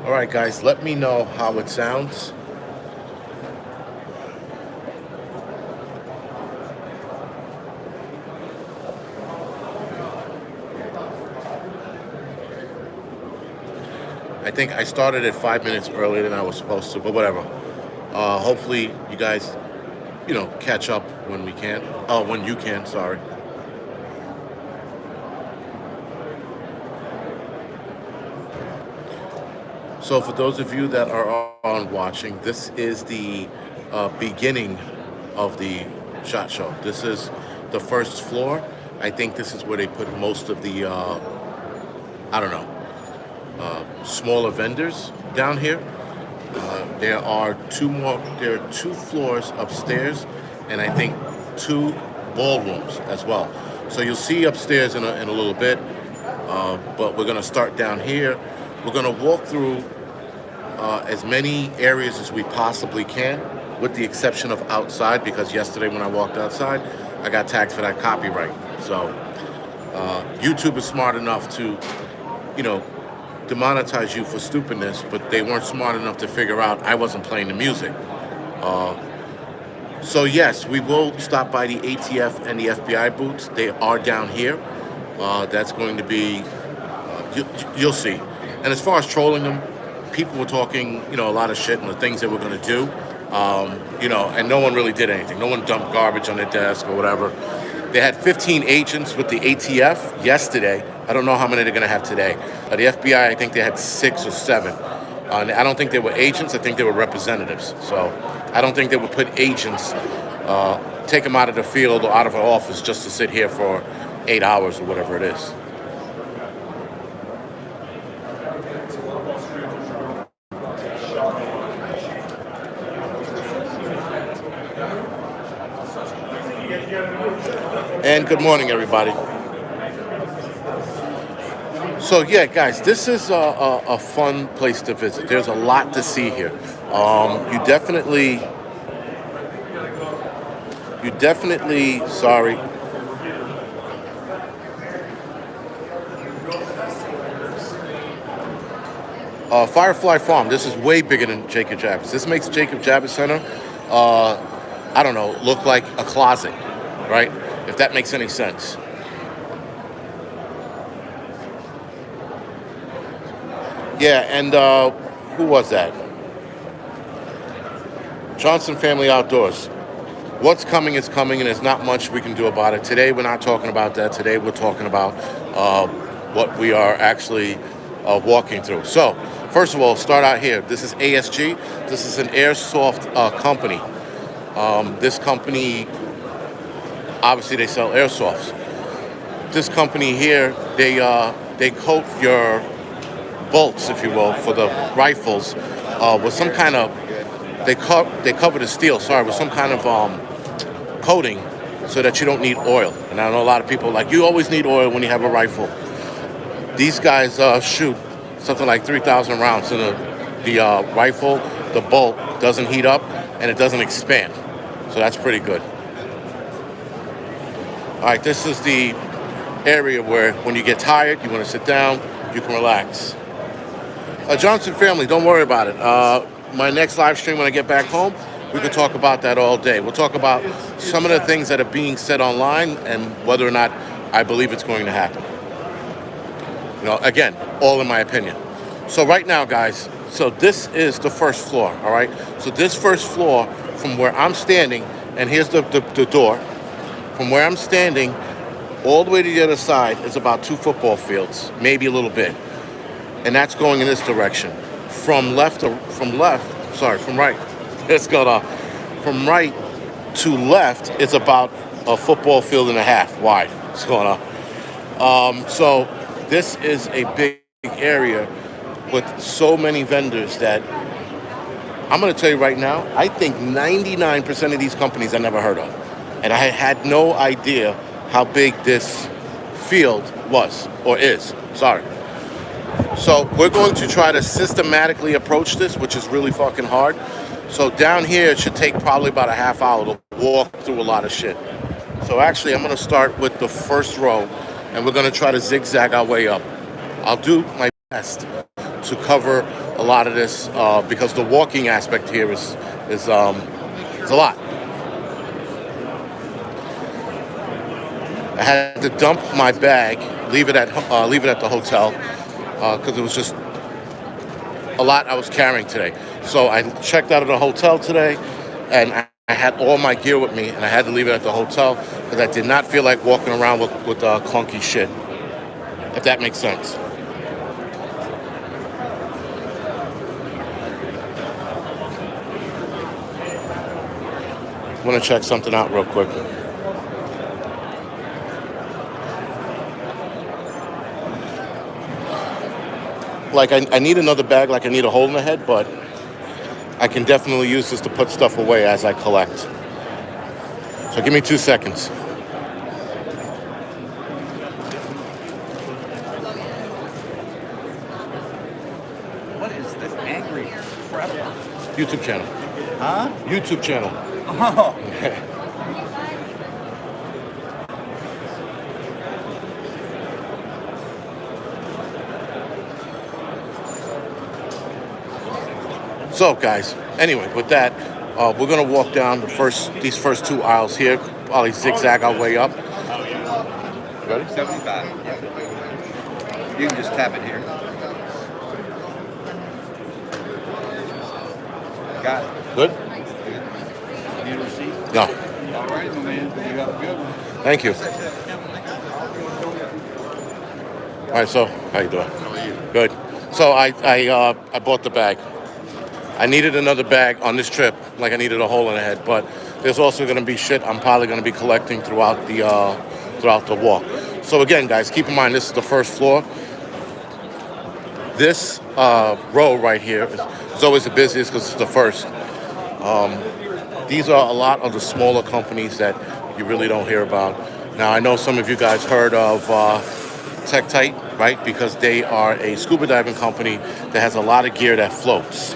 All right, guys, let me know how it sounds. I think I started at 5 minutes earlier than I was supposed to, but whatever. Hopefully, you guys, catch up when we can. Oh, when you can, sorry. So, for those of you that are on watching, this is the beginning of the shot show. This is the first floor. I think this is where they put most of the, I don't know, smaller vendors down here. There are two more. There are two floors upstairs, and I think two ballrooms as well. So you'll see upstairs in a little bit, but we're gonna start down here. We're gonna walk through as many areas as we possibly can, with the exception of outside, because yesterday when I walked outside, I got tagged for that copyright. So YouTube is smart enough to, you know, demonetize you for stupidness, but they weren't smart enough to figure out I wasn't playing the music. Uh, so yes, we will stop by the ATF and the FBI booths. They are down here. That's going to be, you'll see. And as far as trolling them, people were talking, a lot of shit and the things they were going to do. And no one really did anything. No one dumped garbage on their desk or whatever. They had 15 agents with the ATF yesterday. I don't know how many they're going to have today. The FBI, I think they had 6 or 7. And I don't think they were agents. I think they were representatives. So I don't think they would put agents, take them out of the field or out of an office just to sit here for 8 hours or whatever it is. And good morning, everybody. So yeah, guys, this is a fun place to visit. There's a lot to see here. Sorry. Firefly Farm. This is way bigger than Jacob Javits. This makes Jacob Javits Center, I don't know, look like a closet, right? If that makes any sense. Yeah, and who was that? Johnson Family Outdoors. What's coming is coming, and there's not much we can do about it. Today, we're not talking about that. Today, we're talking about what we are actually walking through. So, first of all, start out here. This is ASG. This is an airsoft company. This company, obviously, they sell airsofts. This company here, they coat your bolts, if you will, for the rifles with some kind of they cover the steel. Sorry, with some kind of coating, so that you don't need oil. And I know a lot of people like you always need oil when you have a rifle. These guys shoot something like 3,000 rounds in the rifle. The bolt doesn't heat up and it doesn't expand, so that's pretty good. All right, this is the area where when you get tired, you want to sit down, you can relax. Johnson family, don't worry about it. My next live stream when I get back home, we can talk about that all day. We'll talk about some of the things that are being said online and whether or not I believe it's going to happen. Again, all in my opinion. So right now, guys, so this is the first floor, all right? So this first floor, from where I'm standing, and here's the door, from where I'm standing, all the way to the other side is about 2 football fields, maybe a little bit. And that's going in this direction. From right, let's go to, from right to left, it's about a football field and a half wide. What's going on? So this is a big area with so many vendors that I'm going to tell you right now, I think 99% of these companies I never heard of. And I had no idea how big this field was, or is. Sorry. So we're going to try to systematically approach this, which is really fucking hard. So down here, it should take probably about a half hour to walk through a lot of shit. So actually, I'm going to start with the first row, and we're going to try to zigzag our way up. I'll do my best to cover a lot of this because the walking aspect here is a lot. I had to dump my bag, leave it at the hotel because it was just a lot I was carrying today. So I checked out of the hotel today, and I had all my gear with me, and I had to leave it at the hotel because I did not feel like walking around with clunky shit. If that makes sense. I want to check something out real quick. Like I need another bag, like I need a hole in the head, but I can definitely use this to put stuff away as I collect. So give me 2 seconds. What is this angry crap? YouTube channel. Huh? YouTube channel. Oh. So guys, anyway, with that, we're gonna walk down these first two aisles here, probably zigzag our way up. Ready? 75. You can just tap it here. Got it. Good? Need a receipt? No. All right, my man. You have a good one. Thank you. All right, so how you doing? How are you? Good. So I bought the bag. I needed another bag on this trip, like I needed a hole in the head. But there's also going to be shit I'm probably going to be collecting throughout the walk. So again, guys, keep in mind this is the first floor. This row right here is always the busiest because it's the first. These are a lot of the smaller companies that you really don't hear about. Now, I know some of you guys heard of Tektite, right? Because they are a scuba diving company that has a lot of gear that floats.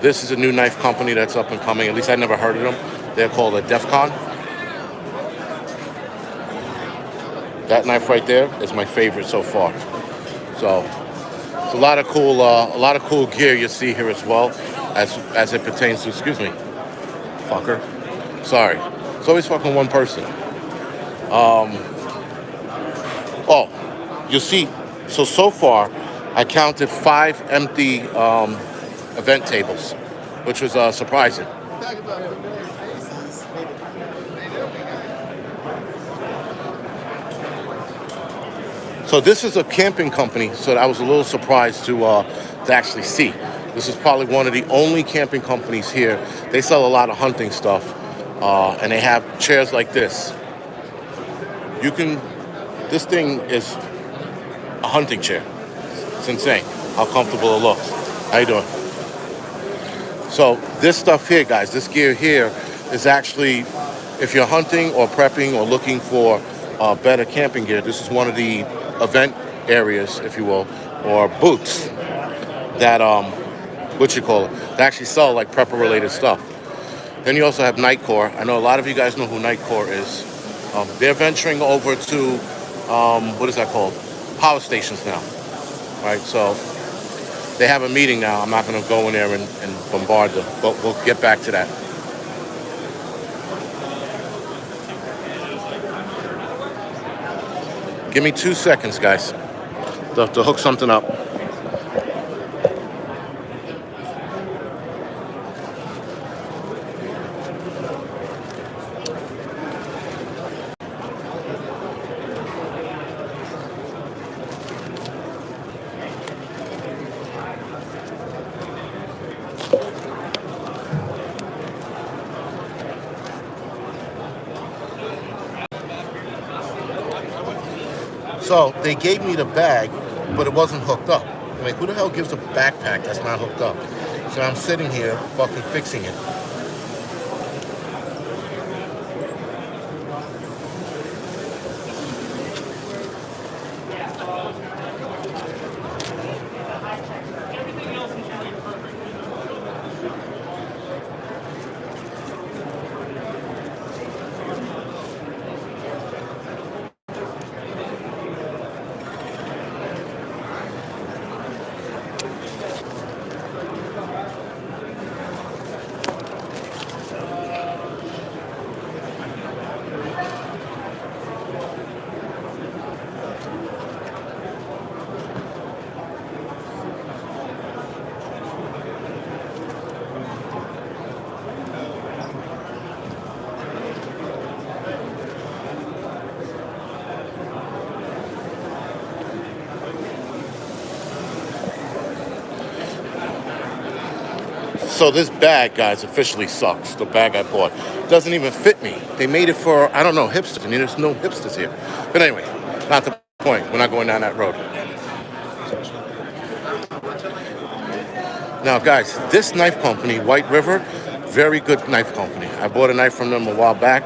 This is a new knife company that's up and coming. At least I never heard of them. They're called a Defcon. That knife right there is my favorite so far. So it's a lot of cool gear you see here as well, as it pertains to. Excuse me, fucker. Sorry. It's always fucking one person. Oh, you'll see. So far, I counted 5 empty event tables, which was surprising. So this is a camping company, so I was a little surprised to actually see. This is probably one of the only camping companies here. They sell a lot of hunting stuff, and they have chairs like this. This thing is a hunting chair. It's insane how comfortable it looks. How you doing? So this stuff here, guys, this gear here is actually, if you're hunting or prepping or looking for better camping gear, this is one of the event areas, if you will, or booths that, that actually sell like prepper related stuff. Then you also have Nightcore. I know a lot of you guys know who Nightcore is. They're venturing over to, what is that called? Power stations now, right? So they have a meeting now. I'm not going to go in there and bombard them, but we'll get back to that. Give me 2 seconds, guys, to hook something up. So they gave me the bag, but it wasn't hooked up. I'm like, who the hell gives a backpack that's not hooked up? So I'm sitting here fucking fixing it. So this bag, guys, officially sucks. The bag I bought doesn't even fit me. They made it for, I don't know, hipsters, and there's no hipsters here. But anyway, not the point. We're not going down that road. Now, guys, this knife company, White River, very good knife company. I bought a knife from them a while back.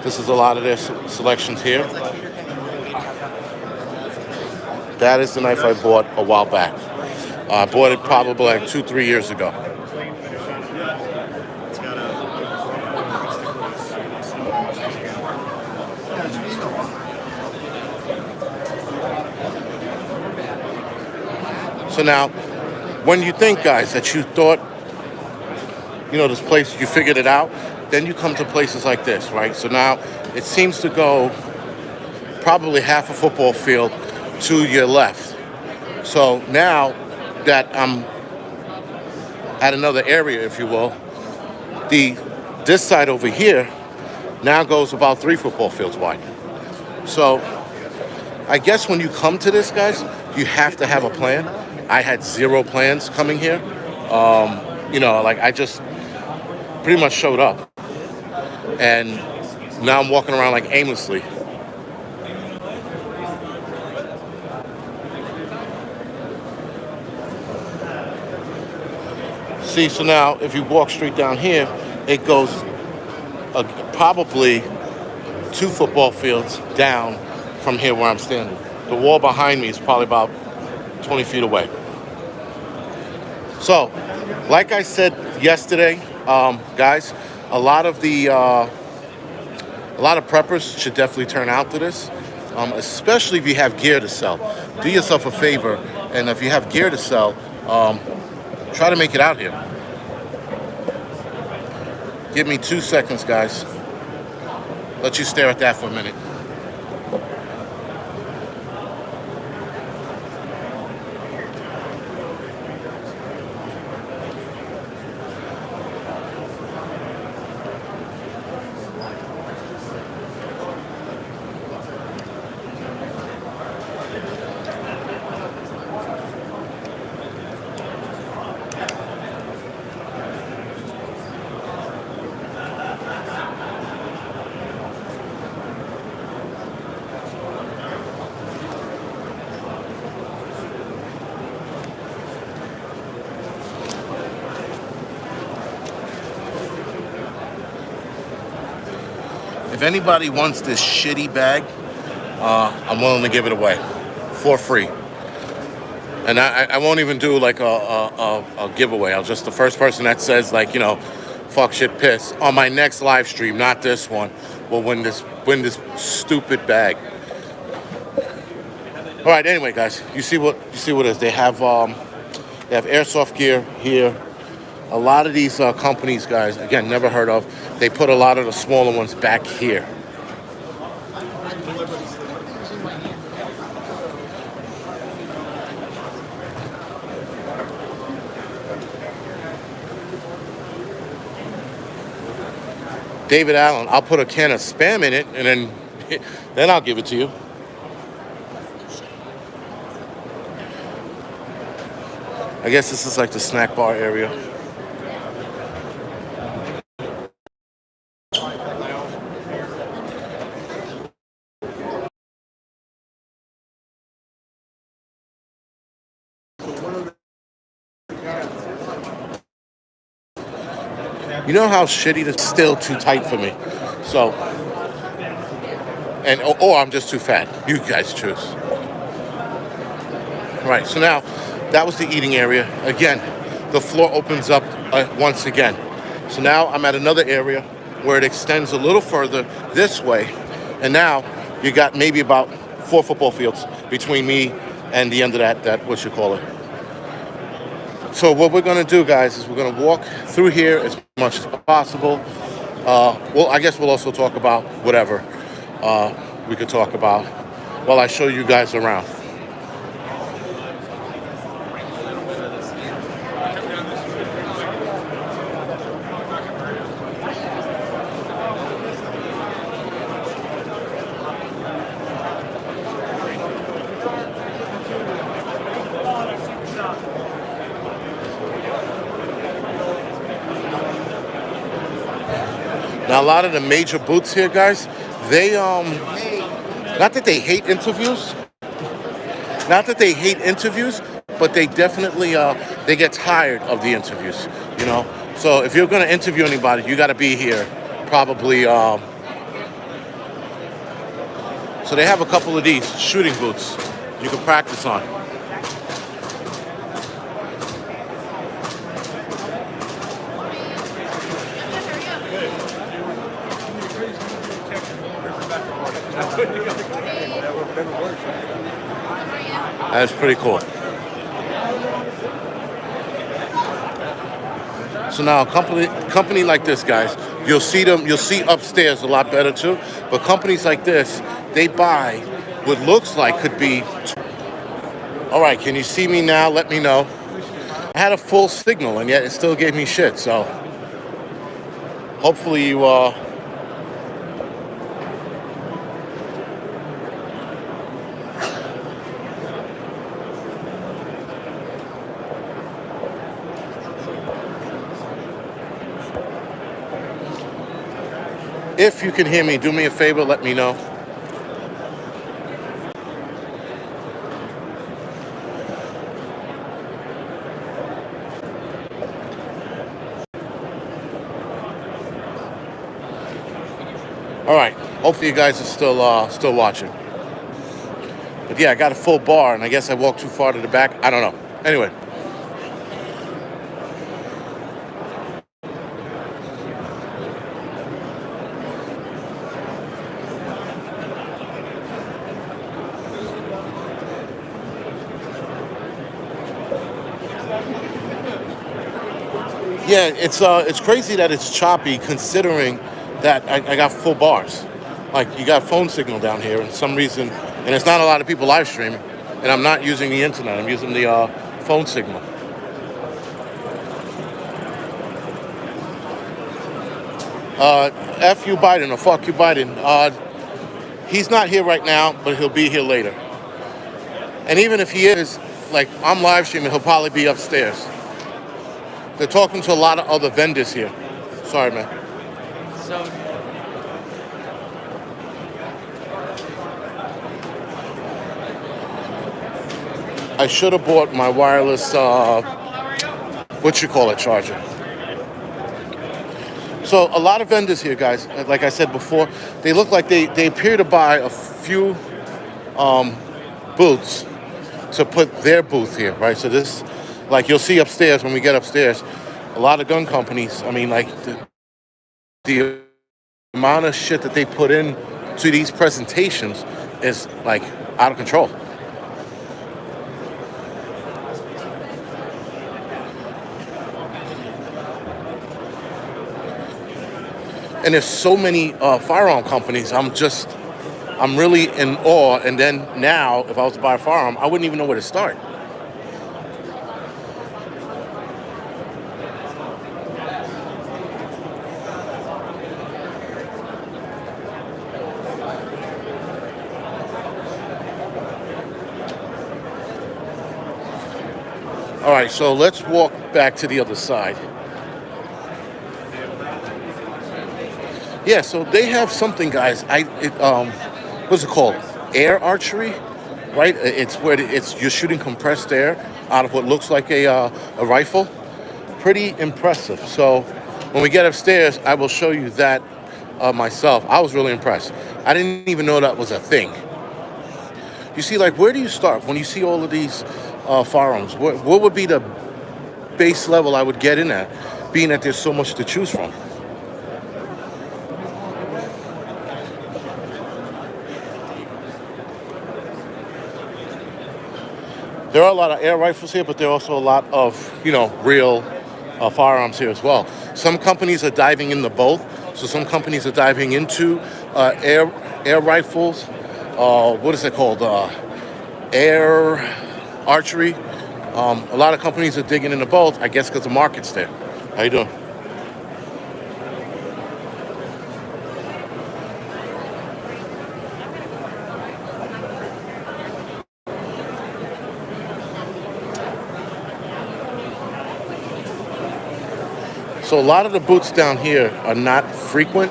This is a lot of their selections here. That is the knife I bought a while back. I bought it probably like 2-3 years ago. So now, when you think, guys, that you thought, this place, you figured it out, then you come to places like this, right? So now it seems to go probably half a football field to your left. So now that I'm at another area, if you will, this side over here now goes about 3 football fields wide. So I guess when you come to this, guys, you have to have a plan. I had 0 plans coming here. I just pretty much showed up. And now I'm walking around like aimlessly. See, so now if you walk straight down here, it goes probably 2 football fields down from here where I'm standing. The wall behind me is probably about 20 feet away. So, like I said yesterday, guys, a lot of preppers should definitely turn out to this, especially if you have gear to sell. Do yourself a favor, and if you have gear to sell, try to make it out here. Give me 2 seconds, guys. Let you stare at that for a minute. If anybody wants this shitty bag, I'm willing to give it away for free. And I won't even do like a giveaway. I'll just, the first person that says fuck, shit, piss on my next live stream, not this one, will win this stupid bag. All right. Anyway, guys, you see what it is. They have airsoft gear here. A lot of these companies, guys, again, never heard of. They put a lot of the smaller ones back here. David Allen, I'll put a can of Spam in it, and then I'll give it to you. I guess this is like the snack bar area. You know how shitty this is? Still too tight for me. So, or I'm just too fat. You guys choose. Right, so now that was the eating area. Again, the floor opens up once again. So now I'm at another area where it extends a little further this way. And now you got maybe about 4 football fields between me and the end of that what you call it. So what we're going to do, guys, is we're going to walk through here as much as possible. Well, I guess we'll also talk about whatever we could talk about while I show you guys around. Now, a lot of the major booths here, guys, they not that they hate interviews, not that they hate interviews, but they definitely they get tired of the interviews. You know, so if you're going to interview anybody, you got to be here probably. So they have a couple of these shooting booths you can practice on. That's pretty cool. So now a company like this, guys, you'll see upstairs a lot better too. But companies like this, they buy what looks like could be. All right, can you see me now? Let me know. I had a full signal and yet it still gave me shit. So hopefully you if you can hear me, do me a favor, let me know. All right. Hopefully you guys are still watching. But yeah, I got a full bar, and I guess I walked too far to the back. I don't know. Anyway. Yeah, it's crazy that it's choppy considering that I got full bars. Like you got phone signal down here, and some reason, and it's not a lot of people live streaming, and I'm not using the internet. I'm using the phone signal. F you Biden or fuck you Biden. He's not here right now, but he'll be here later. And even if he is, like I'm live streaming, he'll probably be upstairs. They're talking to a lot of other vendors here. Sorry, man. So I should have bought my wireless, what you call it, charger. So a lot of vendors here, guys, like I said before, they look like they appear to buy a few booths to put their booth here, right? So this, like you'll see upstairs when we get upstairs, a lot of gun companies, I mean, like the amount of shit that they put in to these presentations is like out of control. And there's so many firearm companies. I'm really in awe. And then now, if I was to buy a firearm, I wouldn't even know where to start. All right, so let's walk back to the other side. Yeah, so they have something, guys. What's it called? Air archery, right? It's where you're shooting compressed air out of what looks like a rifle. Pretty impressive. So when we get upstairs, I will show you that myself. I was really impressed. I didn't even know that was a thing. You see, like, where do you start when you see all of these firearms? What would be the base level I would get in at, being that there's so much to choose from? There are a lot of air rifles here, but there are also a lot of, real firearms here as well. Some companies are diving into both. So some companies are diving into air rifles. What is it called? Air archery. A lot of companies are digging into both, I guess because the market's there. How you doing? So a lot of the booths down here are not frequent,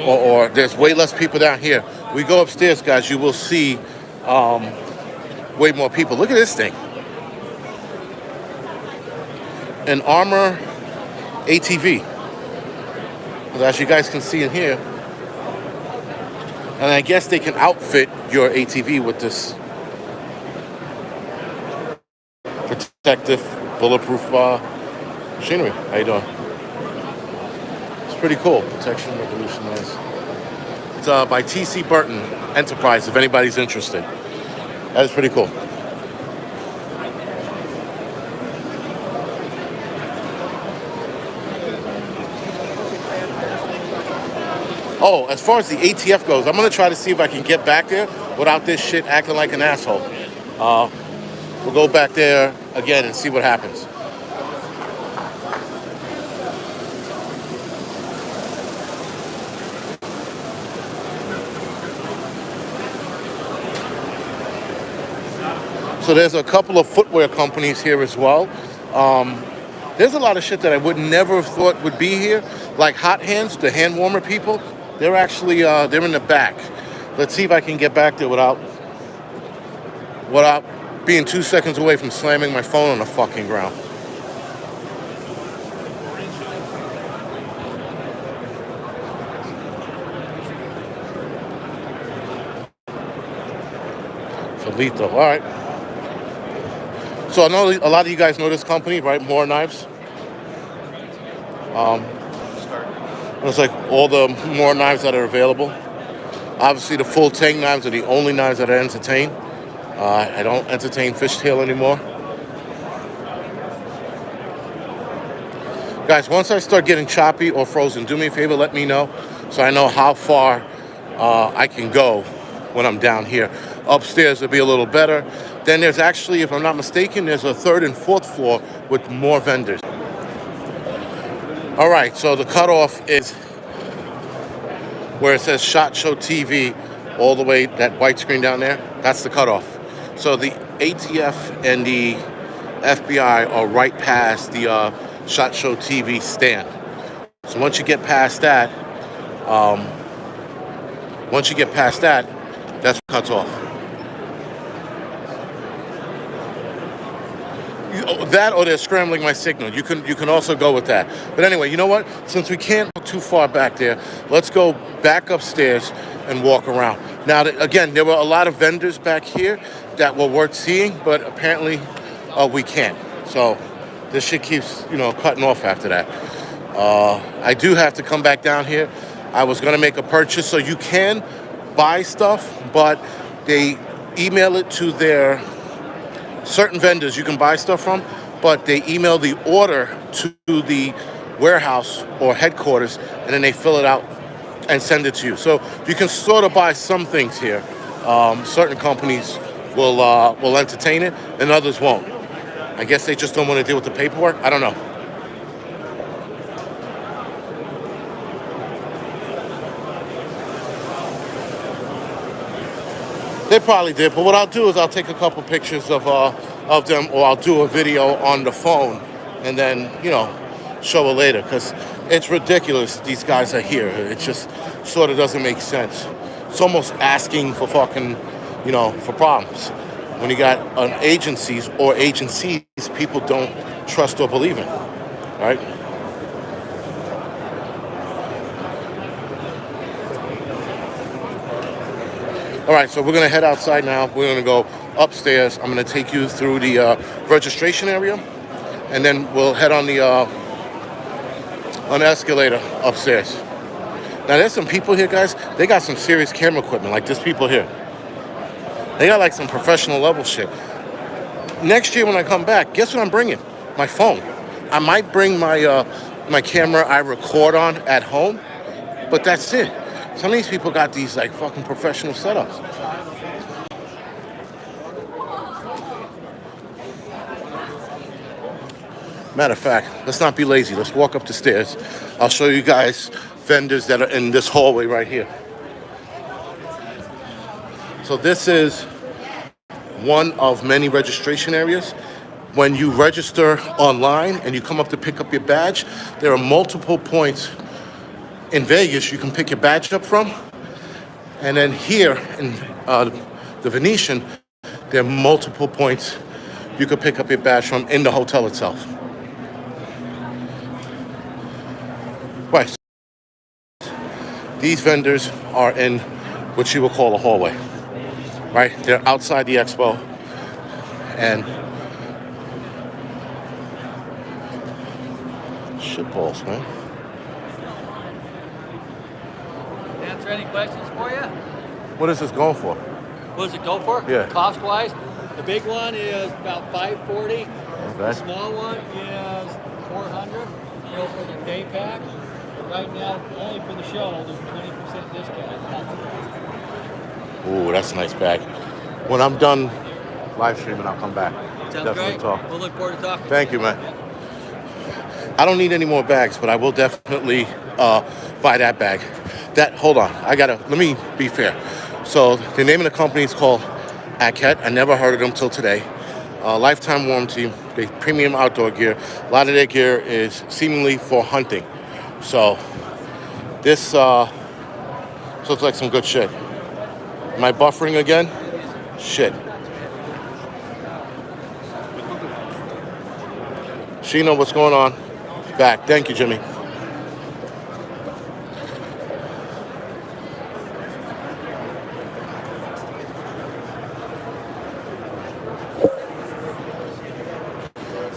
or there's way less people down here. We go upstairs, guys. You will see way more people. Look at this thing, an Armor ATV. As you guys can see in here, and I guess they can outfit your ATV with this protective, bulletproof machinery. How you doing? It's pretty cool. Protection Revolutionized. It's by T.C. Burton Enterprise, if anybody's interested. That is pretty cool. Oh, as far as the ATF goes, I'm going to try to see if I can get back there without this shit acting like an asshole. We'll go back there again and see what happens. So there's a couple of footwear companies here as well. There's a lot of shit that I would never have thought would be here, like Hot Hands, the hand warmer people. They're actually they're in the back. Let's see if I can get back there without being 2 seconds away from slamming my phone on the fucking ground. Felito, all right. So I know a lot of you guys know this company, right? More Knives. It's like all the more knives that are available. Obviously, the full tang knives are the only knives that I entertain. I don't entertain fishtail anymore. Guys, once I start getting choppy or frozen, do me a favor, let me know so I know how far I can go when I'm down here. Upstairs will be a little better. Then there's actually, if I'm not mistaken, there's a 3rd and 4th floor with more vendors. All right, so the cutoff is where it says SHOT Show TV, all the way, that white screen down there, that's the cutoff. So the ATF and the FBI are right past the SHOT Show TV stand. So once you get past that, that's what cuts off. That or they're scrambling my signal. You can also go with that. But anyway, you know what? Since we can't go too far back there, let's go back upstairs and walk around. Now, again, there were a lot of vendors back here that were worth seeing, but apparently we can't. So this shit keeps, cutting off after that. I do have to come back down here. I was going to make a purchase, so you can buy stuff, but they email it to their certain vendors you can buy stuff from, but they email the order to the warehouse or headquarters, and then they fill it out and send it to you. So you can sort of buy some things here. Certain companies will entertain it, and others won't. I guess they just don't want to deal with the paperwork. I don't know. They probably did, but what I'll do is I'll take a couple pictures of them, or I'll do a video on the phone, and then show it later, because it's ridiculous. These guys are here. It just sort of doesn't make sense. It's almost asking for fucking, for problems. When you got agencies people don't trust or believe in, right? All right, so we're going to head outside now. We're going to go upstairs. I'm going to take you through the registration area, and then we'll head on the escalator upstairs. Now, there's some people here, guys. They got some serious camera equipment, like this people here. They got like some professional level shit. Next year when I come back, guess what I'm bringing? My phone. I might bring my my camera I record on at home, but that's it. Some of these people got these like fucking professional setups. Matter of fact, let's not be lazy. Let's walk up the stairs. I'll show you guys vendors that are in this hallway right here. So this is one of many registration areas. when you register online and you come up to pick up your badge, there are multiple points in Vegas you can pick your badge up from. And then here in the Venetian, there are multiple points you could pick up your badge from in the hotel itself. Right. These vendors are in what you would call a hallway. Right? They're outside the expo. And shitballs, man. Answer any questions for you? What is this going for? What does it go for? Yeah. Cost-wise, the big one is about $540. Okay. The small one is $400. You know, for the day pack. Right now, only for the show, there's 20% discount. Ooh, that's a nice bag. When I'm done live streaming, I'll come back. Sounds Definitely great. talk. We'll look forward to talking. Thank you, man. I don't need any more bags, but I will definitely buy that bag. Hold on. Let me be fair. So the name of the company is called Aket. I never heard of them till today. Lifetime warranty. They premium outdoor gear. A lot of their gear is seemingly for hunting. So this looks like some good shit. Am I buffering again? Shit. Sheena, what's going on? Back. Thank you, Jimmy.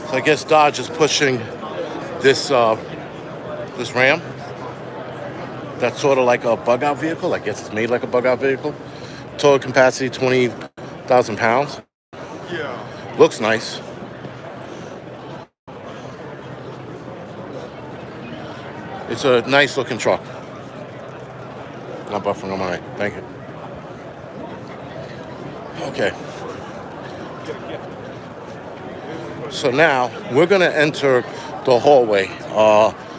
So I guess Dodge is pushing this Ram. That's sort of like a bug-out vehicle. I guess it's made like a bug-out vehicle. Total capacity 20,000 pounds. Yeah. Looks nice. It's a nice looking truck. Not buffering on my right. Thank you. Okay. So now we're gonna enter the hallway.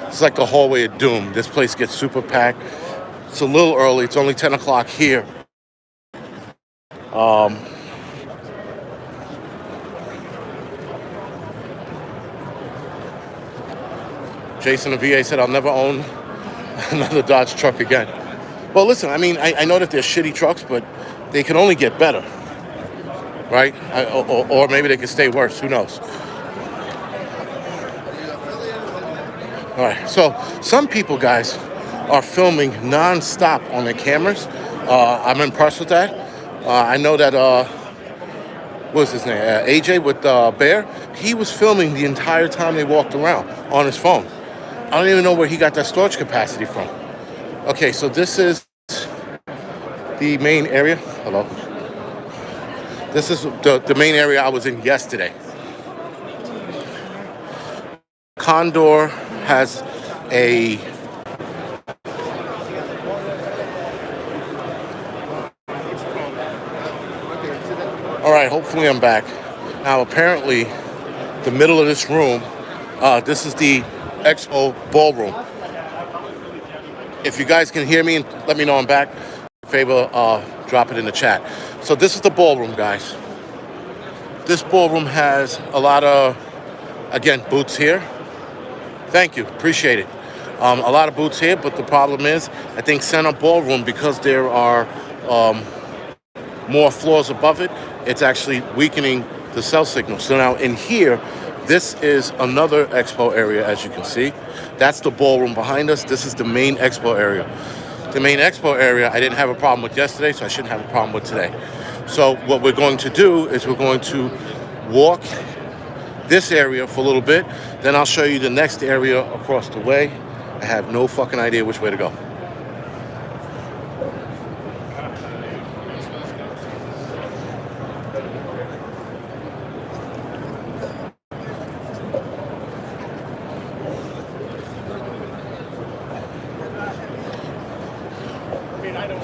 It's like the hallway of doom. This place gets super packed. It's a little early. It's only 10 o'clock here. Jason of VA said, I'll never own another Dodge truck again. Well, listen, I mean, I know that they're shitty trucks, but they can only get better, right? Or maybe they can stay worse. Who knows? All right, so some people, guys, are filming non-stop on their cameras. I'm impressed with that. I know that, what's his name? AJ with Bear, he was filming the entire time they walked around on his phone. I don't even know where he got that storage capacity from. Okay, so this is the main area. Hello. This is the main area I was in yesterday. Condor has a all right, hopefully I'm back. Now apparently the middle of this room, this is the expo ballroom. If you guys can hear me and let me know I'm back, favor drop it in the chat. So this is the ballroom, guys. This ballroom has a lot of, again, booths here. Thank you, appreciate it. A lot of booths here, but the problem is, I think center ballroom, because there are more floors above it, it's actually weakening the cell signal. So now in here, this is another expo area, as you can see. That's the ballroom behind us. This is the main expo area. The main expo area I didn't have a problem with yesterday, so I shouldn't have a problem with today. So what we're going to do is we're going to walk this area for a little bit, then I'll show you the next area across the way. I have no fucking idea which way to go.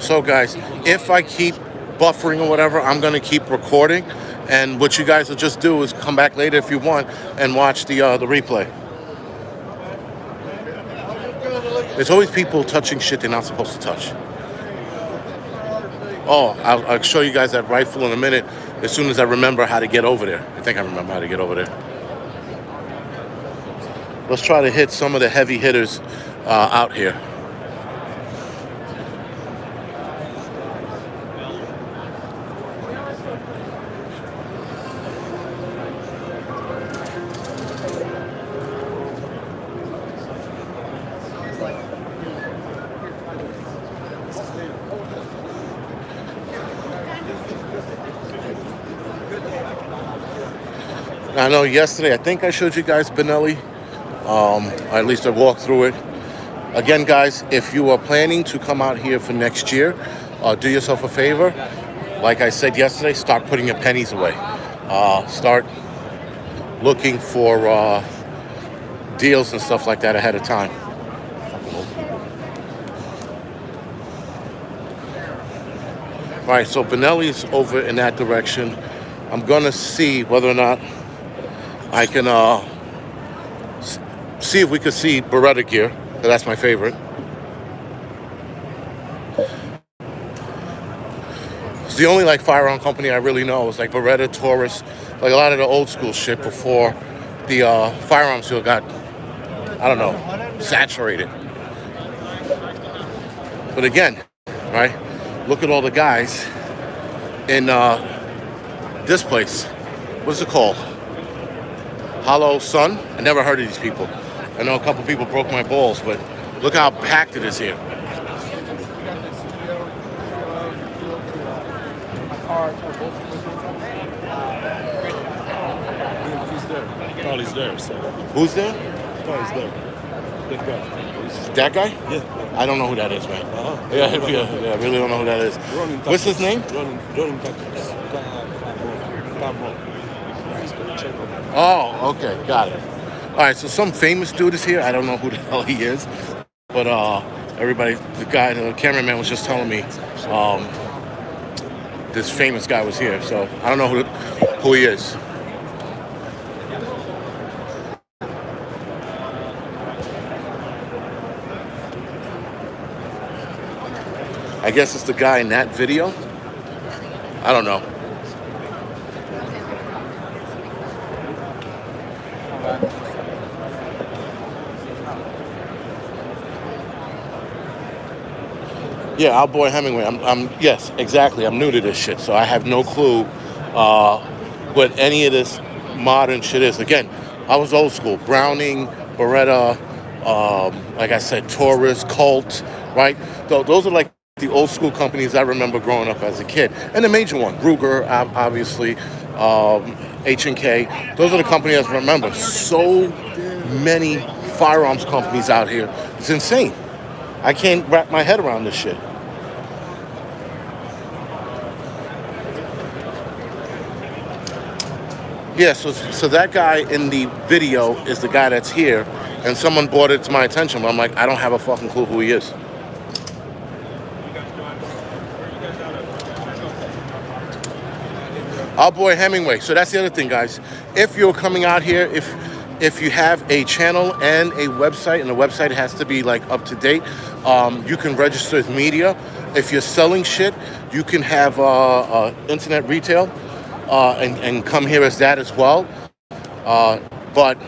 So guys, if I keep buffering or whatever, I'm gonna keep recording, and what you guys will just do is come back later if you want and watch the replay. There's always people touching shit they're not supposed to touch. Oh, I'll show you guys that rifle in a minute. as soon as I remember how to get over there. I think I remember how to get over there. Let's try to hit some of the heavy hitters out here. I know yesterday, I think I showed you guys Benelli. Or at least I walked through it. Again, guys, if you are planning to come out here for next year, do yourself a favor. Like I said yesterday, start putting your pennies away. Start looking for deals and stuff like that ahead of time. All right, so Benelli's over in that direction. I'm gonna see whether or not I can see if we could see Beretta gear. 'Cause that's my favorite. It's the only like firearm company I really know. It's like Beretta, Taurus, like a lot of the old school shit before the firearms field got, I don't know, saturated. But again, right? Look at all the guys in this place. What's it called? Hollow Sun? I never heard of these people. I know a couple people broke my balls, but look how packed it is here. He's there. Carly's there, so. Who's there? Carly's there. That guy. That guy? Yeah. I don't know who that is, man. Uh-huh. Yeah, I really don't know who that is. What's his name? Running Cameron. Oh, okay, got it. All right, so some famous dude is here. I don't know who the hell he is, but everybody, the cameraman was just telling me this famous guy was here. So I don't know who he is. I guess it's the guy in that video. I don't know. Yeah, our boy Hemingway. Yes, exactly. I'm new to this shit, so I have no clue what any of this modern shit is. Again, I was old school. Browning, Beretta, like I said, Taurus, Colt, right? Those are like the old school companies I remember growing up as a kid. And the major one, Ruger, obviously, H&K. Those are the companies I remember. So many firearms companies out here. It's insane. I can't wrap my head around this shit. Yeah, so that guy in the video is the guy that's here, and someone brought it to my attention, but I'm like, I don't have a fucking clue who he is. Our boy Hemingway. So that's the other thing, guys. If you're coming out here, if you have a channel and a website, and the website has to be like up to date, you can register as media. If you're selling shit, you can have internet retail and come here as that as well. But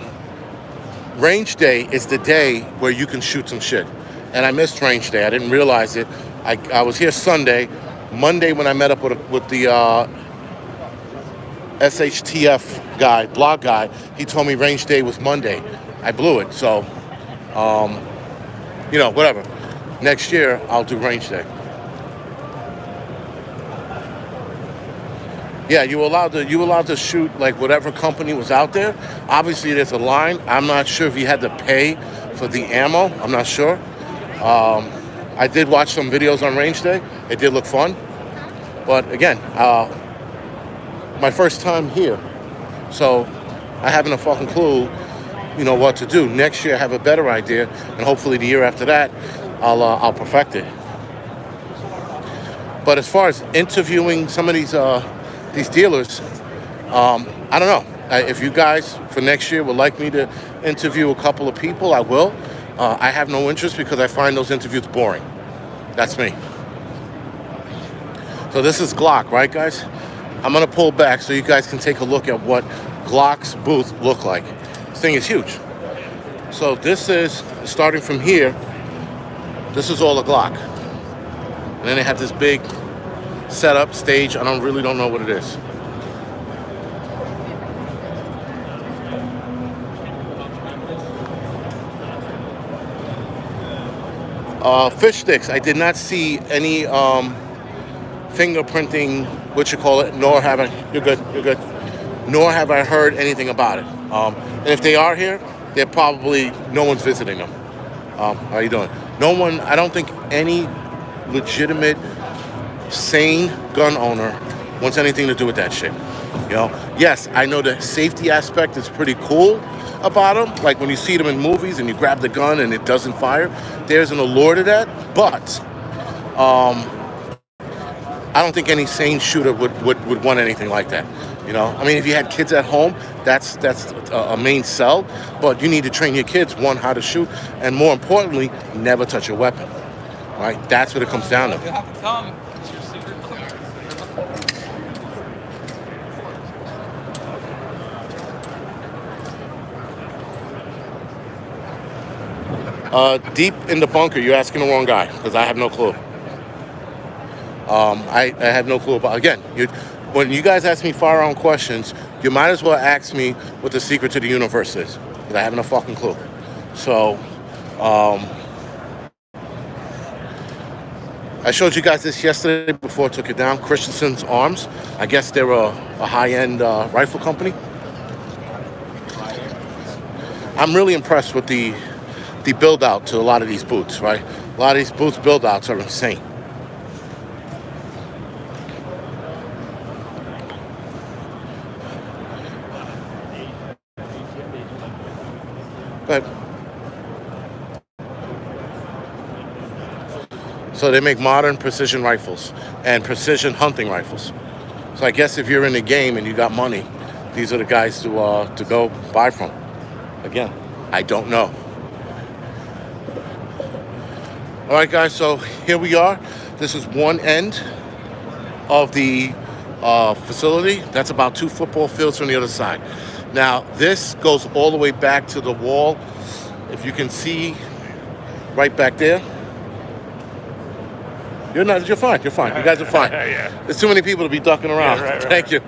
range day is the day where you can shoot some shit. And I missed range day. I didn't realize it. I was here Sunday. Monday when I met up with the SHTF guy, blog guy, he told me range day was Monday. I blew it, so, whatever. Next year, I'll do range day. Yeah, you were allowed to shoot like whatever company was out there. Obviously, there's a line. I'm not sure if you had to pay for the ammo. I'm not sure. I did watch some videos on range day. It did look fun. But again, my first time here, so I haven't a fucking clue, what to do. Next year I have a better idea, and hopefully the year after that, I'll perfect it. But as far as interviewing some of these dealers, I don't know. If you guys for next year would like me to interview a couple of people, I will. I have no interest because I find those interviews boring. That's me. So this is Glock, right, guys? I'm gonna pull back so you guys can take a look at what Glock's booth looked like. This thing is huge. So this is, starting from here, this is all a Glock. And then they have this big setup stage. I really don't know what it is. Fish sticks. I did not see any fingerprinting, what you call it, nor have I, you're good, nor have I heard anything about it. And if they are here, they're probably, no one's visiting them. How you doing? No one, I don't think any legitimate, sane gun owner wants anything to do with that shit. You know, yes, I know the safety aspect is pretty cool about them. Like when you see them in movies and you grab the gun and it doesn't fire, there's an allure to that. But I don't think any sane shooter would want anything like that. You know, I mean, if you had kids at home, that's a main sell. But you need to train your kids, one, how to shoot, and more importantly, never touch a weapon. Right? That's what it comes down to. You have to come. It's your secret clear. Deep in the bunker, you're asking the wrong guy because I have no clue. I have no clue about. Again, when you guys ask me firearm questions, you might as well ask me what the secret to the universe is because I haven't a fucking clue. So, I showed you guys this yesterday before I took it down. Christensen's Arms. I guess they're a high-end rifle company. I'm really impressed with the build out to a lot of these boots, right? A lot of these boots build outs are insane. But so they make modern precision rifles and precision hunting rifles. So I guess if you're in the game and you got money, these are the guys to go buy from. Again, I don't know. All right, guys, so here we are. This is one end of the facility. That's about 2 football fields from the other side. Now, this goes all the way back to the wall. If you can see right back there. You're fine. You guys are fine. Yeah. There's too many people to be ducking around. Yeah, right. Thank you.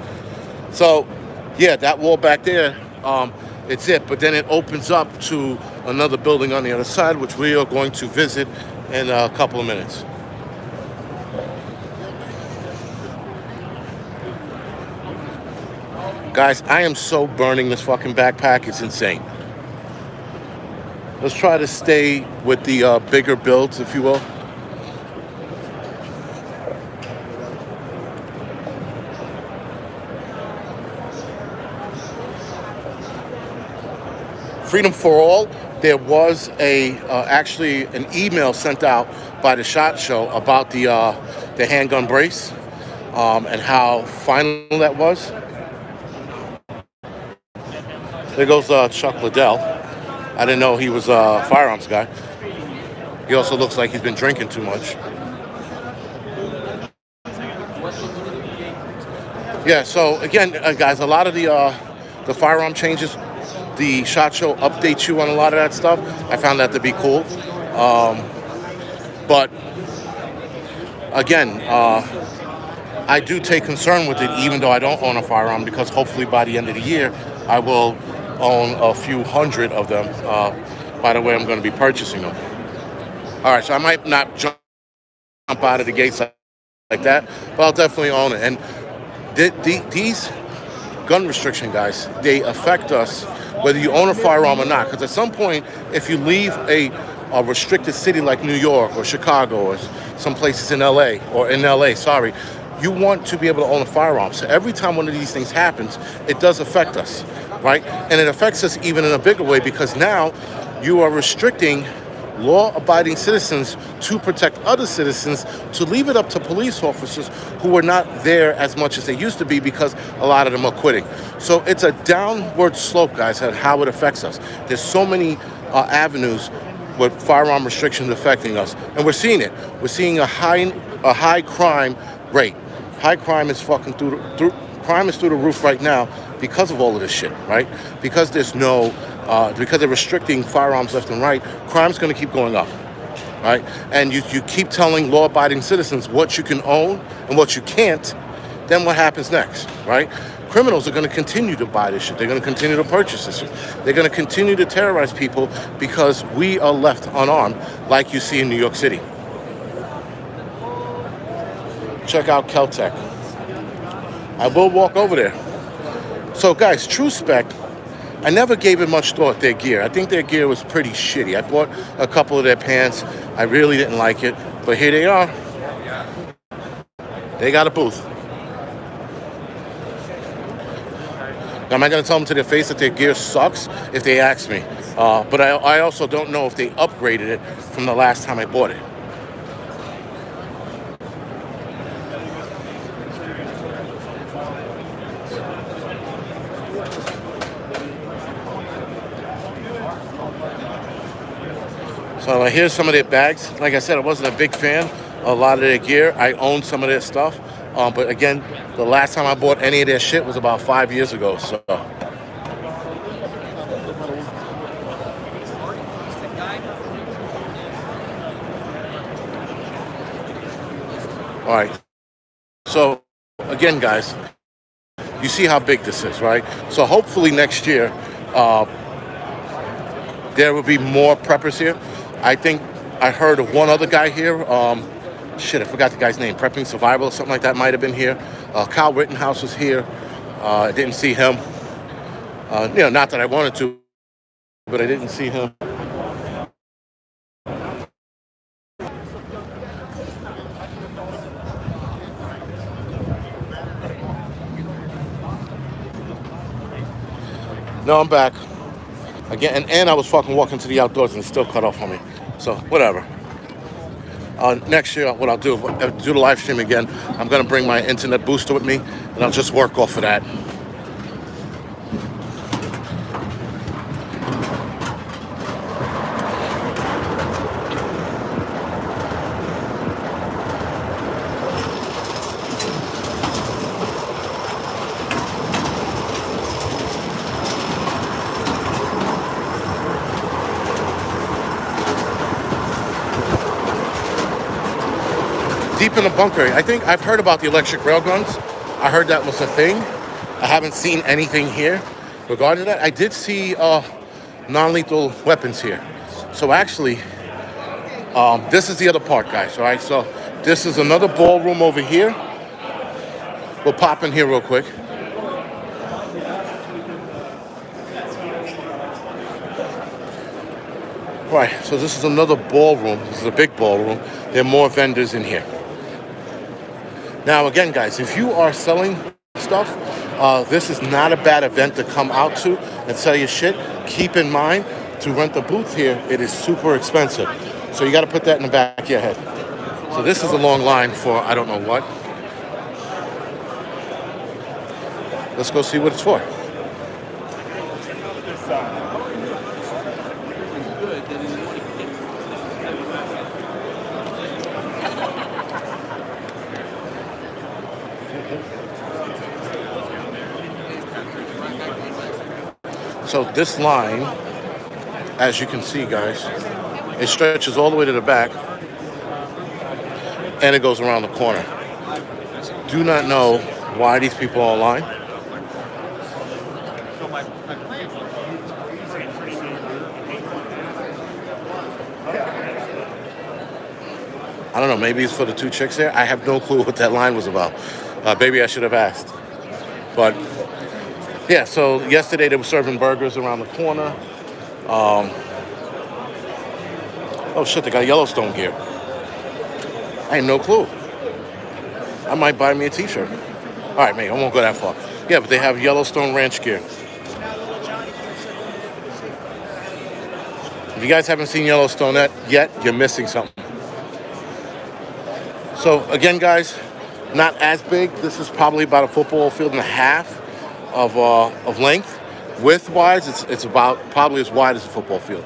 So, yeah, that wall back there, it's it. But then it opens up to another building on the other side, which we are going to visit in a couple of minutes. Guys, I am so burning this fucking backpack. It's insane. Let's try to stay with the bigger builds, if you will. Freedom for All, there was actually an email sent out by the SHOT Show about the handgun brace and how final that was. There goes Chuck Liddell. I didn't know he was a firearms guy. He also looks like he's been drinking too much. Yeah, so again, guys, a lot of the firearm changes, the SHOT Show updates you on a lot of that stuff. I found that to be cool. But again, I do take concern with it, even though I don't own a firearm, because hopefully by the end of the year, I will own a few hundred of them. By the way, I'm going to be purchasing them. All right, so I might not jump out of the gates like that, but I'll definitely own it. And these gun restriction guys, they affect us whether you own a firearm or not. Because at some point, if you leave a restricted city like New York or Chicago or some places in LA, you want to be able to own a firearm. So every time one of these things happens, it does affect us, right? And it affects us even in a bigger way, because now you are restricting law-abiding citizens to protect other citizens, to leave it up to police officers who are not there as much as they used to be, because a lot of them are quitting. So it's a downward slope, guys, at how it affects us. There's so many avenues with firearm restrictions affecting us, and we're seeing it. We're seeing a high crime rate. High crime is fucking crime is through the roof right now because of all of this shit, right? Because there's no, because they're restricting firearms left and right, crime's going to keep going up, right? And you keep telling law-abiding citizens what you can own and what you can't, then what happens next, right? Criminals are going to continue to buy this shit. They're going to continue to purchase this shit. They're going to continue to terrorize people because we are left unarmed, like you see in New York City. Check out Keltec. I will walk over there. So guys, True Spec, I never gave it much thought, their gear. I think their gear was pretty shitty. I bought a couple of their pants. I really didn't like it. But here they are. They got a booth. Now, am I going to tell them to their face that their gear sucks if they ask me? But I also don't know if they upgraded it from the last time I bought it. So here's some of their bags. Like I said, I wasn't a big fan of a lot of their gear. I owned some of their stuff. But again, the last time I bought any of their shit was about 5 years ago. So. All right. So again, guys, you see how big this is, right? So hopefully next year, there will be more preppers here. I think I heard of one other guy here. Shit, I forgot the guy's name. Prepping Survival or something like that might have been here. Kyle Rittenhouse was here. I didn't see him. Not that I wanted to, but I didn't see him. No, I'm back. Again, and I was fucking walking to the outdoors and it still cut off on me. So, whatever. Next year, what I'll do, if I do the live stream again, I'm going to bring my internet booster with me, and I'll just work off of that. Deep in the bunker, I think I've heard about the electric railguns. I heard that was a thing. I haven't seen anything here regarding that. I did see non-lethal weapons here. So actually, this is the other part, guys, all right? So this is another ballroom over here. We'll pop in here real quick. All right, so this is another ballroom. This is a big ballroom. There are more vendors in here. Now, again, guys, if you are selling stuff, this is not a bad event to come out to and sell your shit. Keep in mind, to rent a booth here, it is super expensive. So you got to put that in the back of your head. So this is a long line for I don't know what. Let's go see what it's for. So this line, as you can see, guys, it stretches all the way to the back and it goes around the corner. Do not know why these people are online. I don't know, maybe it's for the two chicks there. I have no clue what that line was about. Maybe I should have asked. But yeah, so yesterday they were serving burgers around the corner. Oh shit, they got Yellowstone gear. I had no clue. I might buy me a t-shirt. All right, mate, I won't go that far. Yeah, but they have Yellowstone ranch gear. If you guys haven't seen Yellowstone yet, you're missing something. So again, guys, not as big. This is probably about a football field and a half of length. Width-wise, it's about probably as wide as a football field.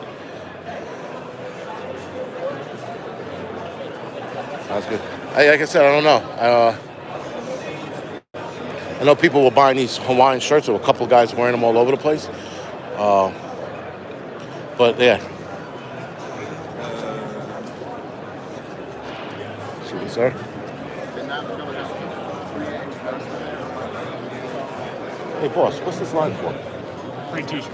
That's good. Like I said, I don't know. I know people were buying these Hawaiian shirts. There were a couple of guys wearing them all over the place. But yeah. Excuse me, sir. Hey, boss, what's this line for? Free t-shirt.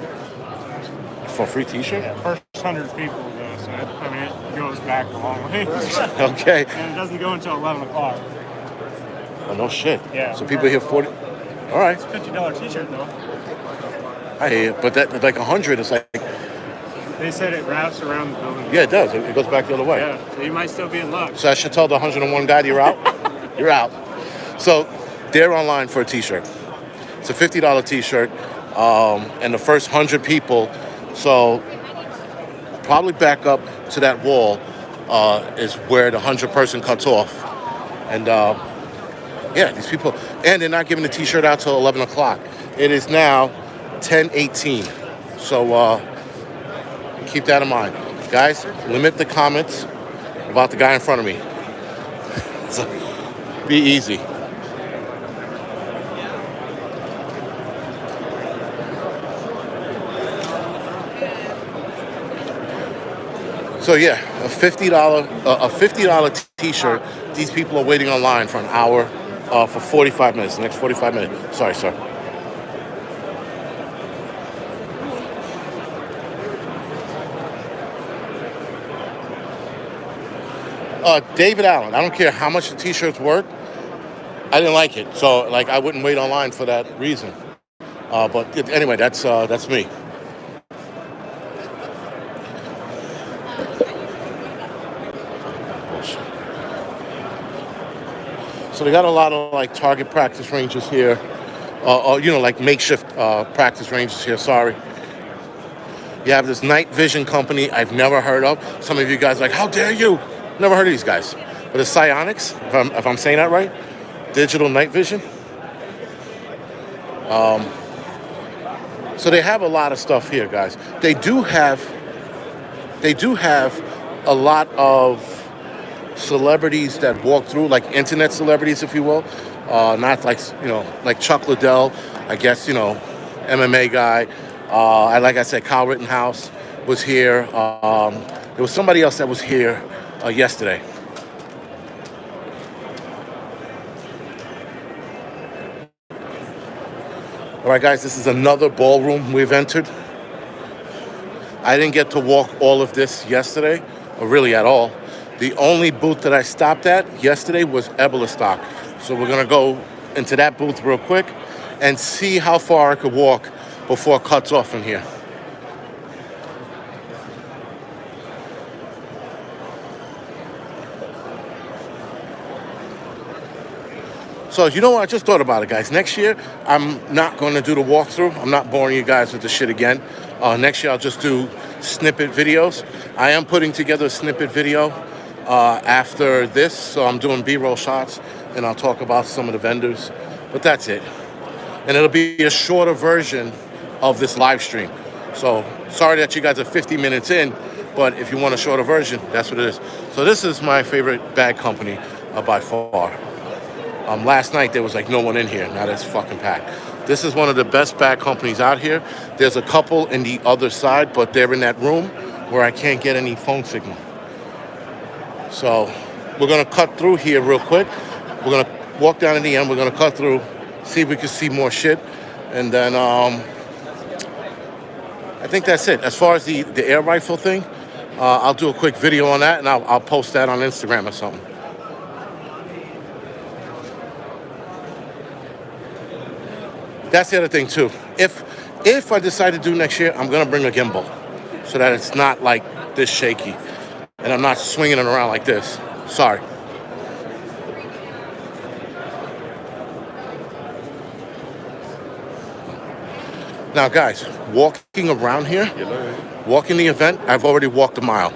For a free T-shirt? Yeah, first 100 people though, so I mean it goes back a long way. Okay. And it doesn't go until 11 o'clock. Oh, no shit. Yeah. So people here 40. All right. It's a $50 t-shirt though. I hear you. But that like 100 is like, They said it wraps around the building. yeah, it does. It goes back the other way. Yeah, so you might still be in luck. So I should tell the 101 guy you're out? You're out. So they're online for a T-shirt. It's a $50 T-shirt. And the first 100 people, so probably back up to that wall is where the 100-person cuts off. And yeah, these people, and they're not giving the T-shirt out till 11 o'clock. It is now 10:18. So keep that in mind. Guys, limit the comments about the guy in front of me. So, be easy. So yeah, a $50 T-shirt. These people are waiting online for an hour, for 45 minutes. The next 45 minutes. Sorry, sir. David Allen. I don't care how much the T-shirt's worth. I didn't like it, so like I wouldn't wait online for that reason. But anyway, that's me. So they got a lot of like target practice ranges here, or like makeshift practice ranges here. Sorry. You have this night vision company I've never heard of. Some of you guys are like, how dare you? Never heard of these guys. But it's Psionics, if I'm saying that right. Digital night vision. So they have a lot of stuff here, guys. They do have a lot of celebrities that walk through, like internet celebrities, if you will. Not like, like Chuck Liddell, I guess, MMA guy. Like I said, Kyle Rittenhouse was here. There was somebody else that was here yesterday. All right, guys, this is another ballroom we've entered. I didn't get to walk all of this yesterday, or really at all. The only booth that I stopped at yesterday was Ebola stock. So we're gonna go into that booth real quick and see how far I could walk before it cuts off from here. So you know what? I just thought about it, guys. Next year, I'm not going to do the walkthrough. I'm not boring you guys with the shit again. Next year, I'll just do snippet videos. I am putting together a snippet video after this, so I'm doing B-roll shots, and I'll talk about some of the vendors. But that's it. And it'll be a shorter version of this live stream. So sorry that you guys are 50 minutes in, but if you want a shorter version, that's what it is. So this is my favorite bag company by far. Last night, there was like no one in here. Now it's fucking packed. This is one of the best bag companies out here. There's a couple in the other side, but they're in that room where I can't get any phone signal. So we're going to cut through here real quick. We're going to walk down to the end. We're going to cut through, see if we can see more shit. And then I think that's it. As far as the air rifle thing, I'll do a quick video on that, and I'll post that on Instagram or something. That's the other thing too. If I decide to do next year, I'm gonna bring a gimbal so that it's not like this shaky, and I'm not swinging it around like this. Sorry. Now, guys, walking around here, walking the event, I've already walked a mile.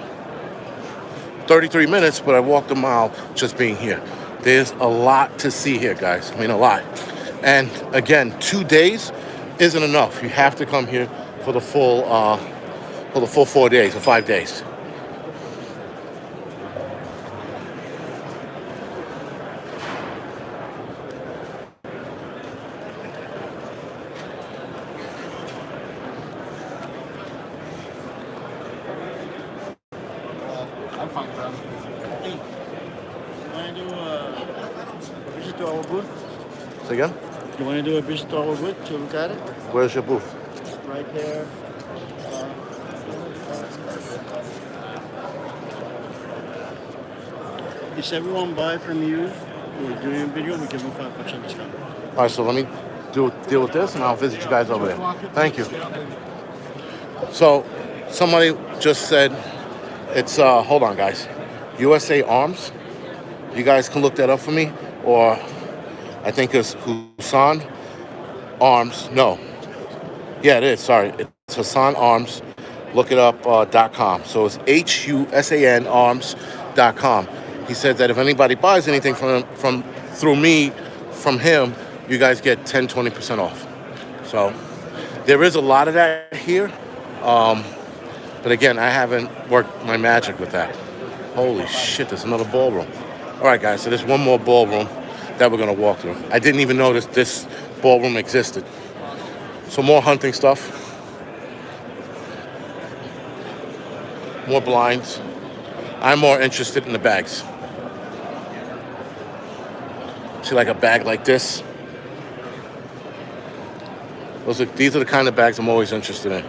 33 minutes, but I walked a mile just being here. There's a lot to see here, guys. I mean, a lot. And again, 2 days isn't enough. You have to come here for the full 4 days or 5 days. So again, You want to do a digital with to look at it? where's your booth? Right there. If everyone buy from you, we're doing a video, we give them 5% discount. All right, so let me deal with this, and I'll visit you guys over there. Thank you. So, somebody just said it's hold on, guys. USA Arms. You guys can look that up for me, or I think it's Husan Arms. No, yeah, it is. Sorry, it's Husan Arms. Look it up. .com. So it's HUSAN Arms.com. He said that if anybody buys anything through me, from him, you guys get 10-20% off. So there is a lot of that here. But again, I haven't worked my magic with that. Holy shit, there's another ballroom. All right, guys, so there's one more ballroom that we're going to walk through. I didn't even notice this ballroom existed. So more hunting stuff. More blinds. I'm more interested in the bags. See, like a bag like this. These are the kind of bags I'm always interested in.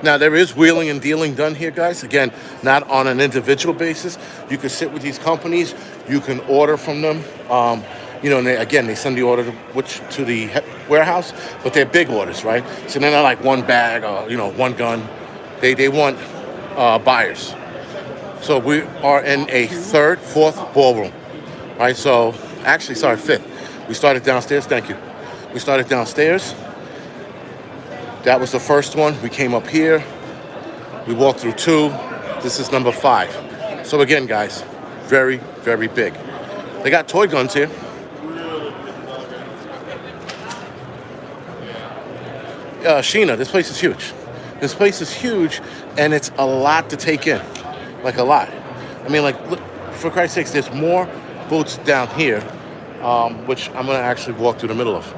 Now, there is wheeling and dealing done here, guys. Again, not on an individual basis. You can sit with these companies. You can order from them. And they send the order to the warehouse, but they're big orders, right? So they're not like one bag or, one gun. They want buyers. So we are in a fourth ballroom, right? So, actually, sorry, fifth. We started downstairs. Thank you. We started downstairs. That was the first one. We came up here. We walked through 2. This is number 5. So again, guys, very, very big. They got toy guns here. Sheena, this place is huge. This place is huge, and it's a lot to take in. Like a lot. I mean, like, look, for Christ's sakes, there's more booths down here, which I'm going to actually walk through the middle of.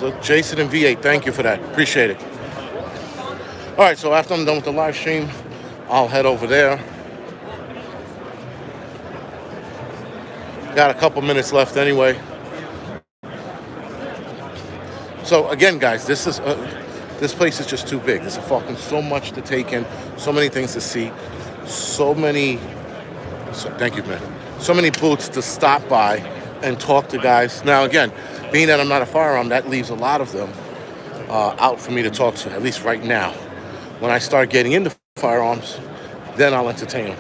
Look, Jason and V8, thank you for that. Appreciate it. All right, so after I'm done with the live stream, I'll head over there. Got a couple minutes left anyway. So again, guys, this place is just too big. There's fucking so much to take in, so many things to see, thank you, man. So many booths to stop by and talk to guys. Now, again, being that I'm not a firearm, that leaves a lot of them out for me to talk to, at least right now. When I start getting into firearms, then I'll entertain them.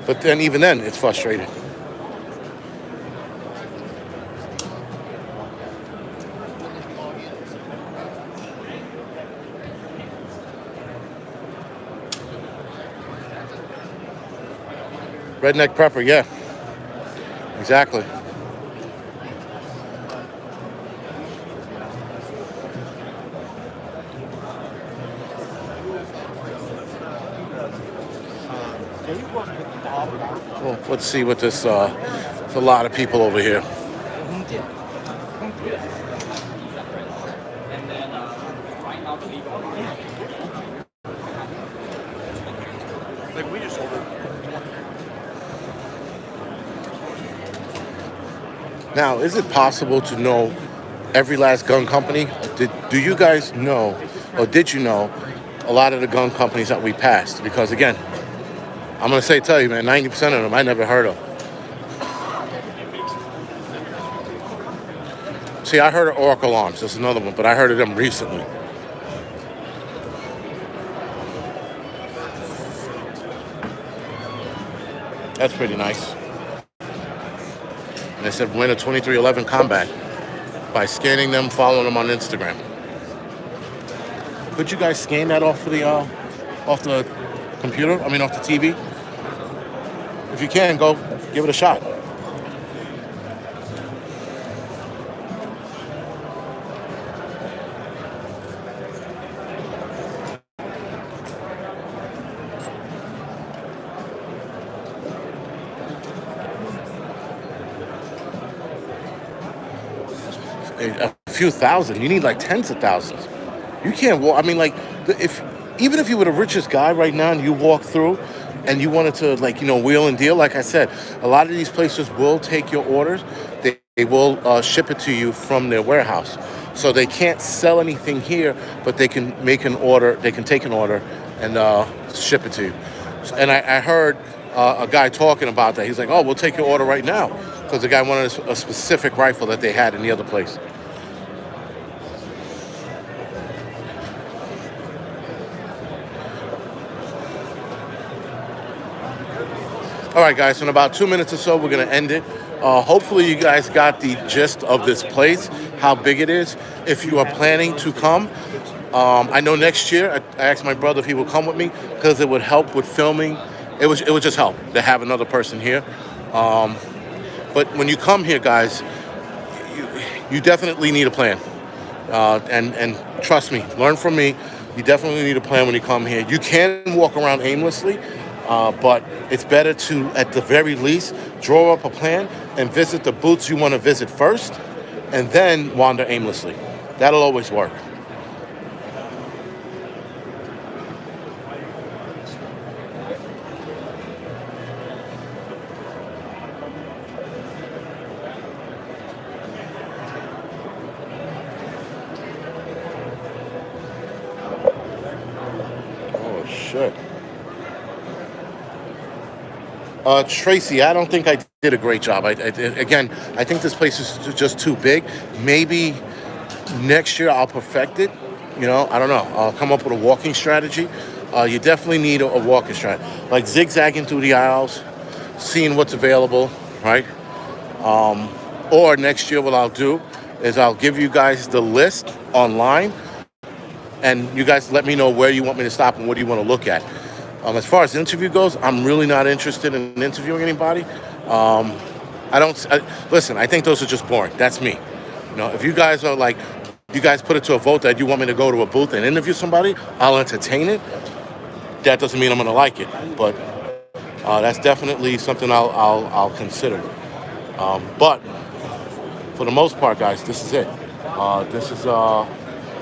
But then, even then, it's frustrating. Redneck prepper, yeah. Exactly. Well, let's see what this, there's a lot of people over here. Like we just ordered. Now, is it possible to know every last gun company? Do you guys know, or did you know, a lot of the gun companies that we passed? Because again, I'm going to tell you, man, 90% of them I never heard of. See, I heard of Oracle Arms. That's another one, but I heard of them recently. That's pretty nice. And they said win a 2311 combat by scanning them, following them on Instagram. Could you guys scan that off the computer? I mean, off the TV? If you can, go give it a shot. A few thousand. You need like tens of thousands. You can't walk. I mean, like, if even if you were the richest guy right now and you walk through and you wanted to, like, wheel and deal, like I said, a lot of these places will take your orders. They will ship it to you from their warehouse. So they can't sell anything here, but they can make an order. They can take an order and ship it to you. And I heard a guy talking about that. He's like, "Oh, we'll take your order right now," because the guy wanted a specific rifle that they had in the other place. All right, guys, so in about 2 minutes or so, we're going to end it. Hopefully, you guys got the gist of this place, how big it is. If you are planning to come, I know next year, I asked my brother if he would come with me because it would help with filming. It would just help to have another person here. But when you come here, guys, you definitely need a plan. And trust me, learn from me. You definitely need a plan when you come here. You can walk around aimlessly, but it's better to, at the very least, draw up a plan and visit the booths you want to visit first, and then wander aimlessly. That'll always work. Oh, shit. Tracy, I don't think I did a great job. Again, I think this place is just too big. Maybe next year I'll perfect it. I don't know. I'll come up with a walking strategy. You definitely need a walking strategy, like zigzagging through the aisles, seeing what's available, right? Or next year, what I'll do is I'll give you guys the list online, and you guys let me know where you want me to stop and what do you want to look at. As far as the interview goes, I'm really not interested in interviewing anybody. Listen, I think those are just boring. That's me. If you guys are like, you guys put it to a vote that you want me to go to a booth and interview somebody, I'll entertain it. That doesn't mean I'm going to like it, but that's definitely something I'll consider. But for the most part, guys, this is it.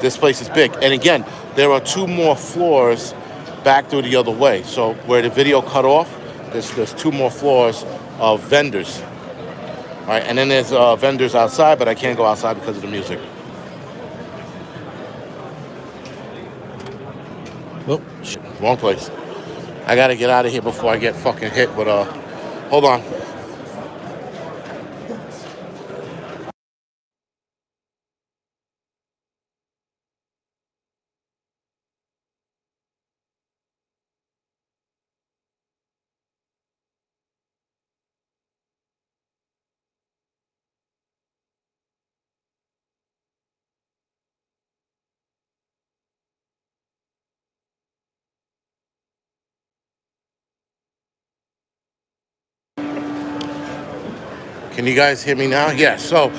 This place is big, and again, there are 2 more floors back through the other way. So where the video cut off, there's 2 more floors of vendors. All right, and then there's vendors outside, but I can't go outside because of the music. Oh, shit, wrong place. I gotta get out of here before I get fucking hit with hold on. Can you guys hear me now? Yeah, so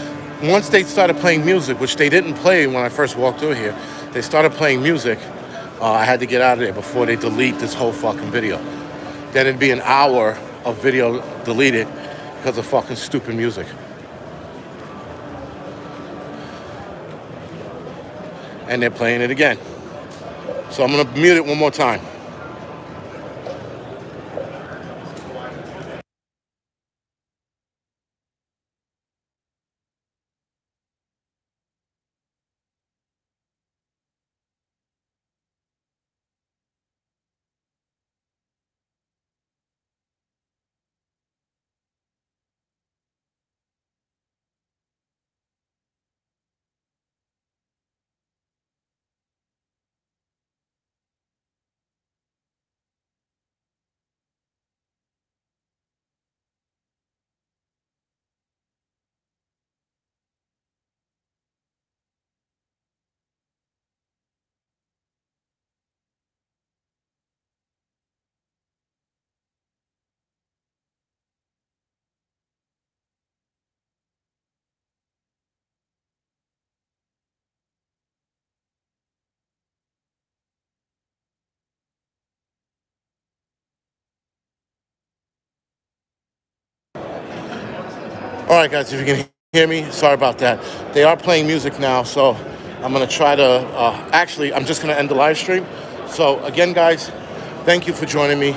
once they started playing music, which they didn't play when I first walked through here, they started playing music. I had to get out of there before they delete this whole fucking video. Then it'd be an hour of video deleted because of fucking stupid music. And they're playing it again. So I'm gonna mute it one more time. All right, guys, if you can hear me, sorry about that. They are playing music now, so I'm gonna try to, actually, I'm just gonna end the live stream. So again, guys, thank you for joining me.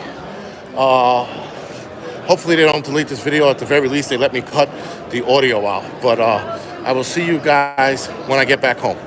Hopefully they don't delete this video. At the very least, they let me cut the audio out. But I will see you guys when I get back home.